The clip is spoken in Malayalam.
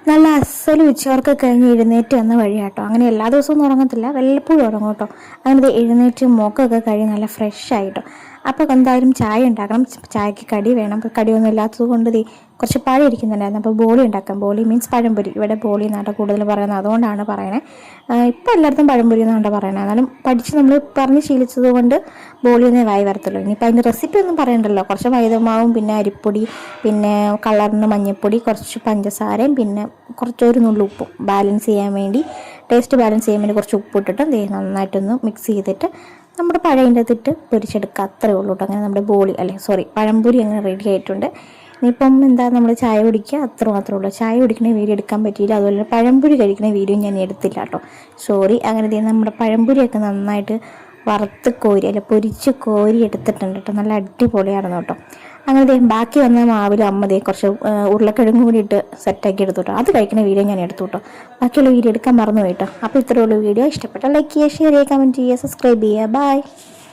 നല്ല അസൽ ഉച്ചവർക്ക് കഴിഞ്ഞ് എഴുന്നേറ്റ് വന്ന വഴിയാട്ടോ. അങ്ങനെ എല്ലാ ദിവസവും ഉറങ്ങത്തില്ല, വല്ലപ്പോഴും ഉറങ്ങും കേട്ടോ. അങ്ങനെ എഴുന്നേറ്റ് മുഖമൊക്കെ കഴിഞ്ഞ് നല്ല ഫ്രഷ് ആയിട്ടോ. അപ്പോൾ എന്തായാലും ചായ ഉണ്ടാക്കണം, ചായക്ക് കടി വേണം. അപ്പോൾ കടിയൊന്നും ഇല്ലാത്തത് കൊണ്ട് കുറച്ച് പഴം ഇരിക്കുന്നുണ്ടായിരുന്നു. അപ്പോൾ ബോളി ഉണ്ടാക്കാം. ബോളി മീൻസ് പഴംപൊരി, ഇവിടെ ബോളി എന്നാണ് കൂടുതൽ പറയുന്നത്, അതുകൊണ്ടാണ് പറയണേ. ഇപ്പോൾ എല്ലായിടത്തും പഴംപൊരി എന്നാണ് പറയണത്. എന്നാലും പഠിച്ച് നമ്മൾ പറഞ്ഞ് ശീലിച്ചത് കൊണ്ട് ബോളി ഒന്നേ വായി വരത്തുള്ളൂ. ഇനിയിപ്പോൾ അതിൻ്റെ റെസിപ്പി ഒന്നും പറയണ്ടല്ലോ. കുറച്ച് മൈദമാവും, പിന്നെ അരിപ്പൊടി, പിന്നെ കളറിന് മഞ്ഞൾപ്പൊടി, കുറച്ച് പഞ്ചസാരയും, പിന്നെ കുറച്ചൊരു നുള്ളു ഉപ്പും ബാലൻസ് ചെയ്യാൻ വേണ്ടി, ടേസ്റ്റ് ബാലൻസ് ചെയ്യാൻ വേണ്ടി കുറച്ച് ഉപ്പ് ഇട്ടിട്ട് നന്നായിട്ടൊന്ന് മിക്സ് ചെയ്തിട്ട് നമ്മുടെ പഴയതിൻ്റെ അകത്തിട്ട് പൊരിച്ചെടുക്കുക. അത്രയേ ഉള്ളൂ കേട്ടോ. അങ്ങനെ നമ്മുടെ ബോളി പഴംപൊരി അങ്ങനെ റെഡി ആയിട്ടുണ്ട്. ഇനിയിപ്പം എന്താ, നമ്മൾ ചായ കുടിക്കുക, അത്ര മാത്രമേ ഉള്ളൂ. ചായ കുടിക്കുന്ന വീഡിയോ എടുക്കാൻ പറ്റിയില്ല, അതുപോലെ പഴംപൊരി കഴിക്കുന്ന വീഡിയോ ഞാൻ എടുത്തില്ല കേട്ടോ, സോറി. അങ്ങനെ നമ്മുടെ പഴംപൊരിയൊക്കെ നന്നായിട്ട് വറുത്ത് കോരി പൊരിച്ച് കോരി എടുത്തിട്ടുണ്ട് കേട്ടോ. നല്ല അടിപൊളിയായിരുന്നു കേട്ടോ. അങ്ങനെ ബാക്കി വന്ന മാവിൽ അമ്മ കുറച്ച് ഉരുളക്കിഴങ്ങ് കൂടി ഇട്ട് സെറ്റാക്കി എടുത്തു കേട്ടോ. അത് കഴിക്കുന്ന വീഡിയോ ഞാൻ എടുത്തു കേട്ടോ. ബാക്കിയുള്ള വീഡിയോ എടുക്കാൻ മറന്നു പോയിട്ടോ. അപ്പോൾ ഇത്രയുള്ള വീഡിയോ ഇഷ്ടപ്പെട്ടാൽ ലൈക്ക് ചെയ്യുക, ഷെയർ ചെയ്യുക, കമൻറ്റ് ചെയ്യുക, സബ്സ്ക്രൈബ് ചെയ്യുക. ബൈ.